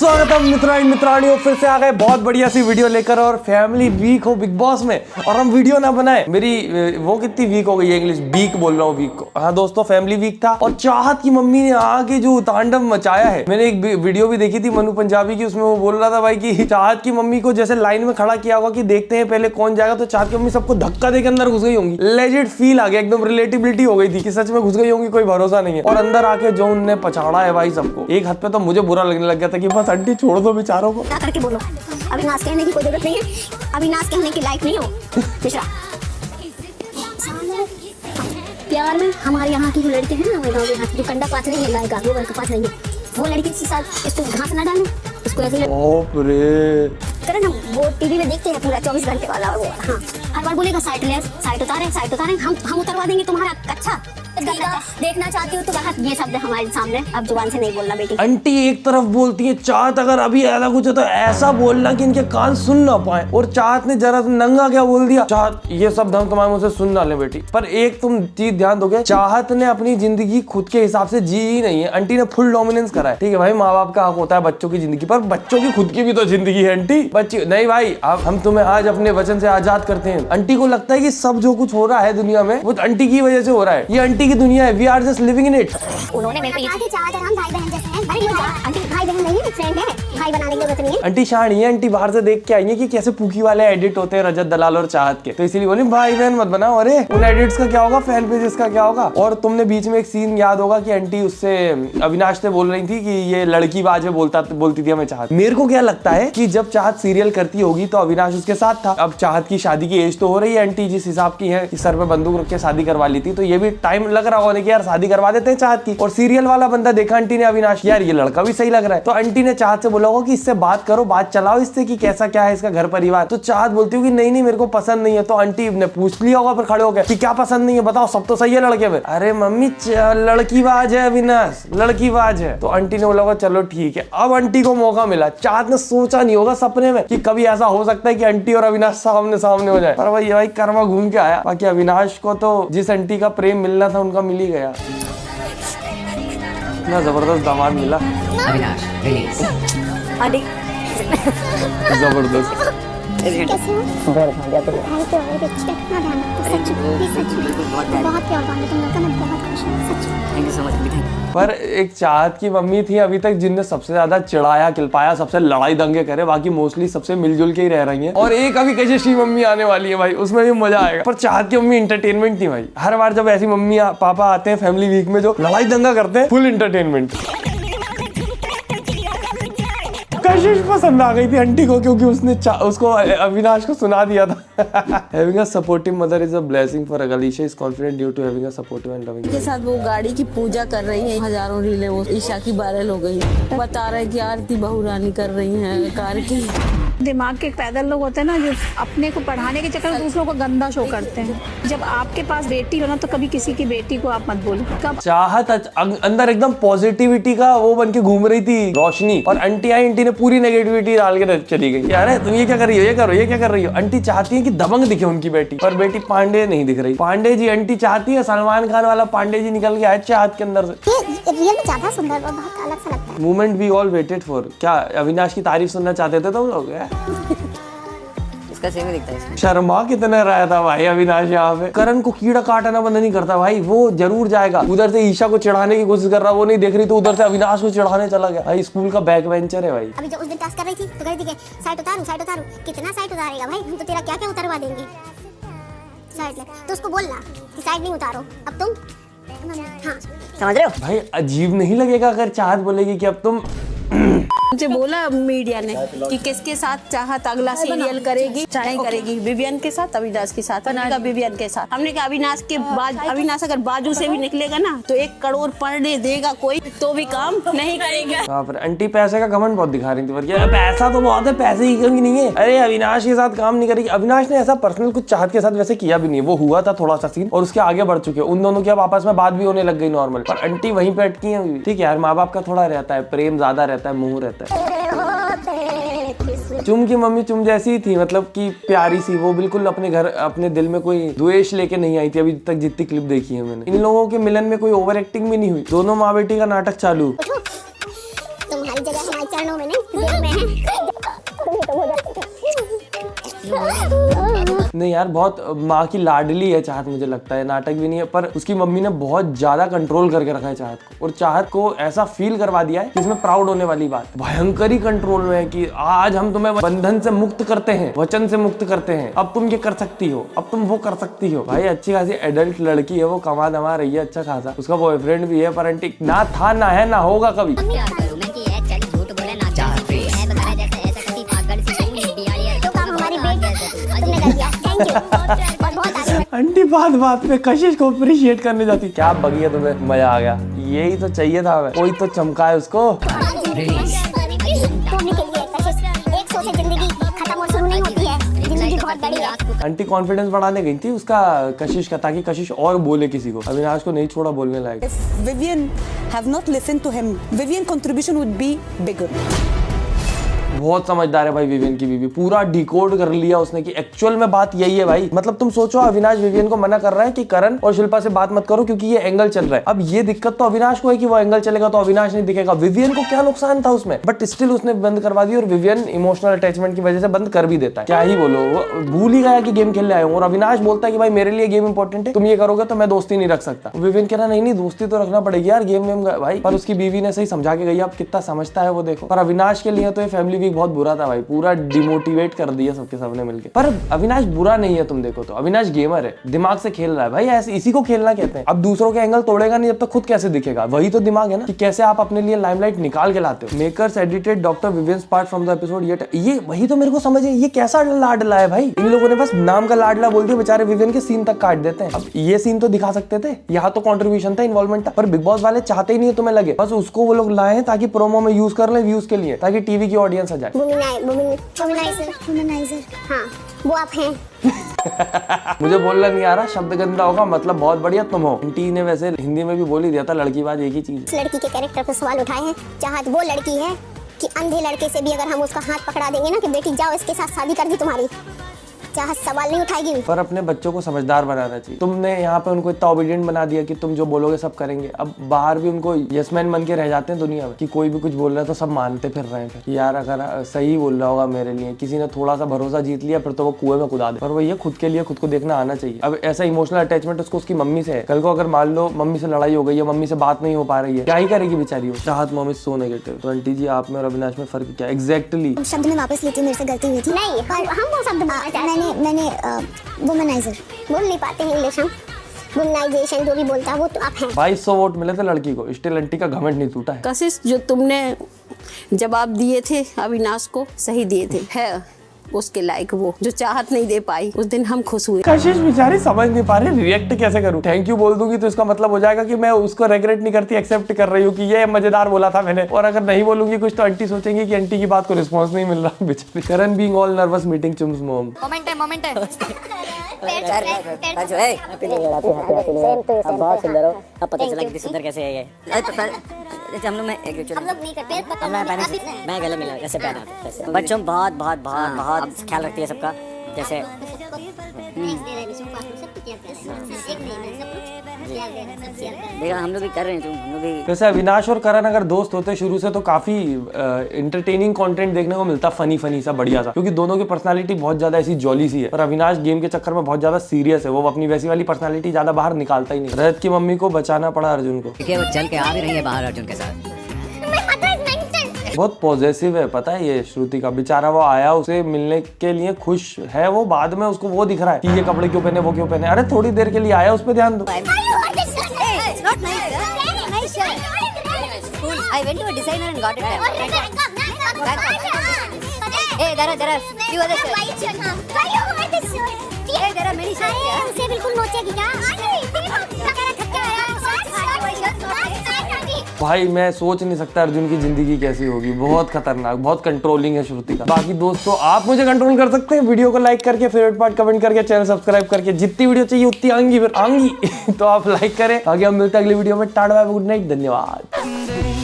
स्वागतम मित्राणियों, फिर से आ गए बहुत बढ़िया सी वीडियो लेकर। और फैमिली वीक हो बिग बॉस में और हम वीडियो ना बनाए, मेरी वो कितनी वीक हो गई है, इंग्लिश वीक बोल रहा हूँ, वीक को। हाँ दोस्तों, फैमिली वीक था और चाहत की मम्मी ने आके जो तांडव मचाया है। मैंने एक वीडियो भी देखी थी मनु पंजाबी की, उसमें वो बोल रहा था भाई कि चाहत की मम्मी को जैसे लाइन में खड़ा किया होगा कि देखते हैं पहले कौन जाएगा, तो चाहत की मम्मी सबको धक्का देकर अंदर घुस गई होंगी। लेजिट फील आ गया, एकदम रिलेटिबिलिटी हो गई थी कि सच में घुस गई होंगी, कोई भरोसा नहीं है। और अंदर आके जो उनने पछाड़ा है भाई सबको, एक हद पे तो मुझे बुरा लगने लग गया था कि बस आंटी छोड़ दो बेचारों को। क्या करके बोलो, अविनाश कहने की कोई जरूरत नहीं है, अविनाश कहने की लायक नहीं हो मिश्रा। प्यार में हमारे यहाँ की जो लड़के हैं ना, वो गाँव के जो कंडा पास नहीं है, गाय का गोबर का पास नहीं है, वो लड़की के साथ इसको घास ना डालें, इसको ऐसे करें ना। वो टीवी में देखते हैं पूरा 24 घंटे वाला वो। हाँ, हर बार बोलेगा साइड ले, साइड उतारें, हम उतरवा देंगे तुम्हारा कच्चा। देखना चाहती हूँ तो कहा ये शब्द हमारे सामने अब जुबान से नहीं बोलना बेटी। आंटी एक तरफ बोलती है चाहत अगर अभी अलग कुछ है तो ऐसा बोलना कि इनके कान सुन ना पाए, और चाहत ने जरा नंगा क्या बोल दिया, चाहत ये शब्द हम तुम्हारे मुंह से सुन ना ले बेटी। पर एक तुम चीज ध्यान दोगे, चाहत ने अपनी जिंदगी खुद के हिसाब से जी ही नहीं है, आंटी ने फुल डोमिनेंस करा है। ठीक है भाई, माँ बाप का हक होता है बच्चों की जिंदगी पर, बच्चों की खुद की भी तो जिंदगी है आंटी। बच्ची नहीं भाई, अब हम तुम्हें आज अपने वचन से आजाद करते हैं। आंटी को लगता है कि सब जो कुछ हो रहा है दुनिया में वो आंटी की वजह से हो रहा है, ये आंटी की दुनिया है, we are just living in it. उन्होंने मेरे को ये चाहत और हम भाई बहन जैसे हैं। अरे आंटी भाई बहन नहीं है, फ्रेंड है, भाई बनाने की जरूरत नहीं है। आंटी शानी है, आंटी बाहर से देख के आई है कि कैसे पूकी वाले एडिट होते हैं रजत दलाल और चाहत के, तो इसीलिए बोली भाई बहन मत बनाओ। अरे उन एडिट्स का क्या होगा, फैन पेजेस का क्या होगा। और तुमने बीच में एक सीन याद होगा कि आंटी उससे अविनाश से बोल रही थी कि ये लड़की बाज में बोलती थी हमें चाहत। मेरे को क्या लगता है कि जब चाहत सीरियल करती होगी तो अविनाश उसके साथ था। अब चाहत की शादी की एज तो हो रही है, आंटी जिस हिसाब की है कि सर पे बंदूक रख के शादी करवा ली थी, तो ये भी टाइम लग रहा होगा कि यार शादी करवा देते हैं चाहत की। और सीरियल वाला बंदा देखा आंटी ने अविनाश, यार ये लड़का भी सही लग रहा है, तो आंटी ने चाहत से बोला होगा कि इससे बात करो, बात चलाओ इससे कि कैसा क्या है इसका घर परिवार। तो चाहत बोलती होगी नहीं मेरे को पसंद नहीं है, तो आंटी ने पूछ लिया होगा फिर खड़े होकर कि क्या पसंद नहीं है बताओ, सब तो सही है लड़के में। अरे मम्मी लड़की बाज है अविनाश, लड़की बाज है। तो आंटी ने बोला होगा चलो ठीक है। अब आंटी को मौका मिला, चाहत ने सोचा नहीं होगा सपने में कि कभी ऐसा हो सकता है कि आंटी और अविनाश सामने सामने हो जाए, पर भाई कर्मा घूम के आया। बाकी अविनाश को तो जिस आंटी का प्रेम मिलना था उनका मिल ही गया। इतना जबरदस्त दामाद मिला अविनाश, रिलीज जबरदस्त। कैसे हो? भाई तो और बच्चे कितना ध्यान रखते हैं, सच बहुत प्यार वाले तुम लोग का, मैं बहुत खुश हूं सच। Thank you so much. पर एक चाहत की मम्मी थी अभी तक जिनने सबसे ज्यादा चिढ़ाया किलपाया, सबसे लड़ाई दंगे करे, बाकी मोस्टली सबसे मिलजुल के ही रह रही हैं। और एक अभी कशिशि मम्मी आने वाली है भाई, उसमें भी मजा आएगा। पर चाहत की मम्मी इंटरटेनमेंट थी भाई, हर बार जब ऐसी मम्मी पापा आते हैं फैमिली वीक में जो लड़ाई दंगा करते हैं, फुल इंटरटेनमेंट। कशिश पसंद आ गई थी आंटी को क्योंकि उसने उसको अविनाश को सुना दिया था। Having a supportive mother is a blessing for Agalisha is confident due to having a supportive and loving. के साथ वो गाड़ी की पूजा कर रही है, हजारों रीलें वो ईशा की वायरल हो गई, बता रहे कि आरती बहू रानी कर रही हैं कार की। दिमाग के पैदल लोग होते हैं ना, जो अपने को पढ़ाने के चक्कर में दूसरों को गंदा शो करते हैं। जब आपके पास बेटी हो ना, तो कभी किसी की बेटी को आप मत बोलो। कब चाहत अंदर एकदम पॉजिटिविटी का वो बन के घूम रही थी रोशनी, और आंटी आई, आंटी ने पूरी नेगेटिविटी डाल के चली गई। यार तुम ये क्या कर रही हो, ये करो, ये क्या कर रही हो। आंटी चाहती है कि दबंग दिखे उनकी बेटी, पर बेटी पांडे नहीं दिख रही। पांडे जी आंटी चाहती है सलमान खान वाला पांडे जी निकल के आए चाहत के अंदर से। ये रियल में ज्यादा सुंदर और बहुत अलग सा लगता है। Moment we all waited for. क्या अविनाश की तारीफ सुनना चाहते थे तुम लोग? इसका सेम ही दिखता है इसमें। शर्मा कितने रहा था भाई अविनाश यहाँ पे। करण को कीड़ा काटना बंद नहीं करता भाई, वो जरूर जाएगा। उधर से ईशा को चिढ़ाने की कोशिश कर रहा, वो नहीं देख रही, तो उधर से अविनाश को चिढ़ाने चला गया। भाई स्कूल का बैक बेंचर है भाई। अभी जब उस दिन टास्क कर रही थी तो कह रही थी कि साइड उतारूं, कितना साइड उतारेगा भाई, हम तो तेरा क्या उतारवा देंगे साइड ले। तो उसको बोलना कि साइड नहीं उतारो, अब तुम हाँ समझ रहे हो? भाई अजीब नहीं लगेगा अगर चाहत बोलेगी कि अब तुम मुझे बोला मीडिया ने कि किसके साथ चाहत अगला सीरियल करेगी, नहीं करेगी, विवियन के साथ, अविनाश के साथ। हमने कहा विवियन के साथ। हमने कहा अविनाश के बाद, अविनाश अगर बाजू से भी निकलेगा ना तो 1 करोड़ पढ़ने देगा कोई, तो भी काम नहीं करेगा। हाँ, पर आंटी पैसे का घमंड बहुत दिखा रही थी, पर पैसा तो बहुत है, पैसे की कमी नहीं है। अरे अविनाश के साथ काम नहीं करेगी। अविनाश ने ऐसा पर्सनल कुछ चाहत के साथ वैसे किया भी नहीं, वो हुआ था थोड़ा सा सीन और उसके आगे बढ़ चुके, उन दोनों की अब आपस में बात भी होने लग गई नॉर्मल। पर आंटी वहीं पे अटकी है। ठीक है यार, माँ बाप का थोड़ा रहता है, प्रेम ज्यादा रहता है, मोह रहता है। चुम की मम्मी चुम जैसी थी, मतलब कि प्यारी सी, वो बिल्कुल अपने घर अपने दिल में कोई द्वेष लेके नहीं आई थी अभी तक जितनी क्लिप देखी है मैंने। इन लोगों के मिलन में कोई ओवर एक्टिंग भी नहीं हुई, दोनों माँ बेटी का नाटक चालू। तुम्हारी जगह हमारे चरणों में नहीं, नहीं यार, बहुत माँ की लाडली है चाहत, मुझे लगता है नाटक भी नहीं है, पर उसकी मम्मी ने बहुत ज्यादा कंट्रोल करके रखा है चाहत को, और चाहत को ऐसा फील करवा दिया है जिसमें प्राउड होने वाली बात, भयंकर ही कंट्रोल में है कि आज हम तुम्हें बंधन से मुक्त करते हैं, वचन से मुक्त करते हैं, अब तुम ये कर सकती हो, अब तुम वो कर सकती हो। भाई अच्छी खासी एडल्ट लड़की है, वो कमा दमा रही है अच्छा खासा, उसका बॉयफ्रेंड भी है, पर आंटी ना था ना है ना होगा कभी। आंटी बात बात पे कशिश को अप्रिशिएट करने जाती, क्या बगी है तुम्हें, मजा आ गया, यही तो चाहिए था हमें, कोई तो चमकाए उसको। आंटी कॉन्फिडेंस बढ़ाने गई थी उसका, कशिश का, ताकि कशिश और बोले किसी को, अविनाश को नहीं छोड़ा बोलने लायक। If Vivian have not listened to him, Vivian contribution would be bigger. बहुत समझदार है भाई विवियन की बीवी, पूरा डिकोड कर लिया उसने कि एक्चुअल में बात यही है भाई। मतलब तुम सोचो, अविनाश विवियन को मना कर रहा है कि करण और शिल्पा से बात मत करो क्योंकि ये एंगल चल रहा है। अब ये दिक्कत तो अविनाश को है कि वो एंगल चलेगा तो अविनाश नहीं दिखेगा, विवियन को क्या नुकसान था उसमें, बट स्टिल उसने बंद करवा दी, और विवियन इमोशनल अटैचमेंट की वजह से बंद कर भी देता है। क्या ही बोलो, वो भूल ही गया कि गेम खेलने आए, और अविनाश बोलता है कि भाई मेरे लिए गेम इंपॉर्टेंट है, तुम ये करोगे तो मैं दोस्ती नहीं रख सकता। विवियन कह रहा नहीं दोस्ती तो रखना पड़ेगी यार, गेम वेम भाई, पर उसकी बीवी ने सही समझा के गई, अब कितना समझता है वो देखो। पर अविनाश के लिए तो ये फैमिली वीक बहुत बुरा था भाई, पूरा डिमोटिवेट कर दिया सबके सबने मिलके। पर अविनाश बुरा नहीं है, तुम देखो तो अविनाश गेमर है, दिमाग से खेल रहा है भाई, ऐसे इसी को खेलना कहते हैं। अब दूसरों के एंगल तोड़ेगा नहीं जब तक खुद कैसे दिखेगा, वही तो दिमाग है ना कि कैसे आप अपने लिए लाइमलाइट निकाल के लाते हो। Makers edited doctor Vivian's part from the episode, ये वही तो मेरे को समझ है, ये कैसा लाडला है भाई, इन लोगों ने बस नाम का लाडला बोल दिया, बेचारे विवियन के सीन तक काट देते हैं। अब ये सीन तो दिखा सकते थे, यहाँ तो कंट्रीब्यूशन था, इन्वॉल्वमेंट था, पर बिग बॉस वाले चाहते ही नहीं है तुम्हें लगे, बस उसको वो लोग लाए हैं ताकि प्रोमो में यूज कर ले व्यूज के लिए, ताकि टीवी की ऑडियंस आ जाए। हाँ, वो आप हैं। मुझे बोलना नहीं आ रहा, शब्द गंदा होगा, मतलब बहुत बढ़िया तुम हो। आंटी ने वैसे हिंदी में भी बोल ही दिया था, लड़की बात एक ही चीज। इस लड़की के कैरेक्टर पर सवाल उठाए हैं, चाहत वो लड़की है कि अंधे लड़के से भी अगर हम उसका हाथ पकड़ा देंगे ना कि बेटी जाओ इसके साथ शादी कर दी तुम्हारी, चाहत सवाल नहीं उठाएगी। पर अपने बच्चों को समझदार बनाना चाहिए। तुमने यहाँ पे उनको इतना ओबीडिएंट बना दिया कि तुम जो बोलोगे सब करेंगे। अब बाहर भी उनको यसमैन बन के रह जाते हैं दुनिया में, कि कोई भी कुछ बोल रहा है तो सब मानते फिर रहे हैं कि यार अगर सही बोल रहा होगा मेरे लिए, किसी ने थोड़ा सा भरोसा जीत लिया फिर तो वो कुएं में कुदा दे। पर वो ये खुद के लिए खुद को देखना आना चाहिए। अब ऐसा इमोशनल अटैचमेंट उसको उसकी मम्मी से है, कल को अगर मान लो मम्मी से लड़ाई हो गई है, मम्मी से बात नहीं हो पा रही है, क्या ही करेगी बेचारी वो। चाहत मम्मी सो नेगेटिव, तो आंटी जी आप में और अविनाश में फर्क क्या एग्जैक्टली? शब्द में वापस लेती हूँ, मेरे से गलती हुई थी। नहीं, हम वो शब्द मैंने वुमनाइजर बोल नहीं पाते हैं इंग्लिश, हम वुमनाइजेशन जो भी बोलता है वो तो आप हैं। 2200 वोट मिले थे लड़की को, स्टिल आंटी का घमंड नहीं टूटा है। कशिश जो तुमने जवाब दिए थे अविनाश को सही दिए थे, है उसके लायक वो जो चाहत नहीं दे पाई, उस दिन हम खुश हुए। कशिश बेचारी समझ नहीं पा रही रिएक्ट कैसे करूं। थैंक यू बोल दूंगी तो इसका मतलब हो जाएगा कि मैं उसको रेग्रेट नहीं करती, एक्सेप्ट कर रही हूँ कि ये मजेदार बोला था मैंने। और अगर नहीं बोलूंगी कुछ तो आंटी सोचेंगी कि आंटी की बात को रिस्पॉन्स नहीं मिल रहा बेचारी। Karan being all nervous meeting Chum's mom. Moment है बहुत सुंदर हो, अब पता चला कितनी सुंदर कैसे है ये। हम लोग नहीं करते, मैं गले मिला कैसे पहना था, बच्चों बहुत बहुत बहुत बहुत ख्याल रखती है सबका, जैसे देखा हम लोग भी कर रहे हैं, हम लोग भी। वैसे अविनाश और करण अगर दोस्त होते शुरू से तो काफी इंटरटेनिंग कंटेंट देखने को मिलता, फनी सा बढ़िया सा, क्योंकि दोनों की पर्सनालिटी बहुत ज्यादा ऐसी जॉली सी है। पर अविनाश गेम के चक्कर में बहुत ज्यादा सीरियस है, वो अपनी वैसी वाली पर्सनालिटी ज्यादा बाहर निकालता ही नहीं। रजत की मम्मी को बचाना पड़ा अर्जुन को, क्योंकि वो चल के आ भी रही है बाहर अर्जुन के साथ। बहुत पॉजेसिव है, पता है ये श्रुति का। बेचारा वो आया उसे मिलने के लिए खुश है, वो बाद में उसको वो दिख रहा है कि ये कपड़े क्यों पहने वो क्यों पहने। अरे थोड़ी देर के लिए आया, उस पर ध्यान दो। I went to a designer and got it there. Hey, there are few other shirts. Hey, there are many shirts. उसे बिल्कुल नोचेगी क्या? भाई मैं सोच नहीं सकता अर्जुन की जिंदगी कैसी होगी, बहुत खतरनाक, बहुत कंट्रोलिंग है श्रुति का। बाकी दोस्तों आप मुझे कंट्रोल कर सकते हैं, वीडियो को लाइक करके, फेवरेट पार्ट कमेंट करके, चैनल सब्सक्राइब करके, जितनी वीडियो चाहिए उतनी आएंगी फिर आएंगी तो आप लाइक करें। आगे हम मिलते हैं अगली वीडियो में। Tata bye bye, good night, धन्यवाद।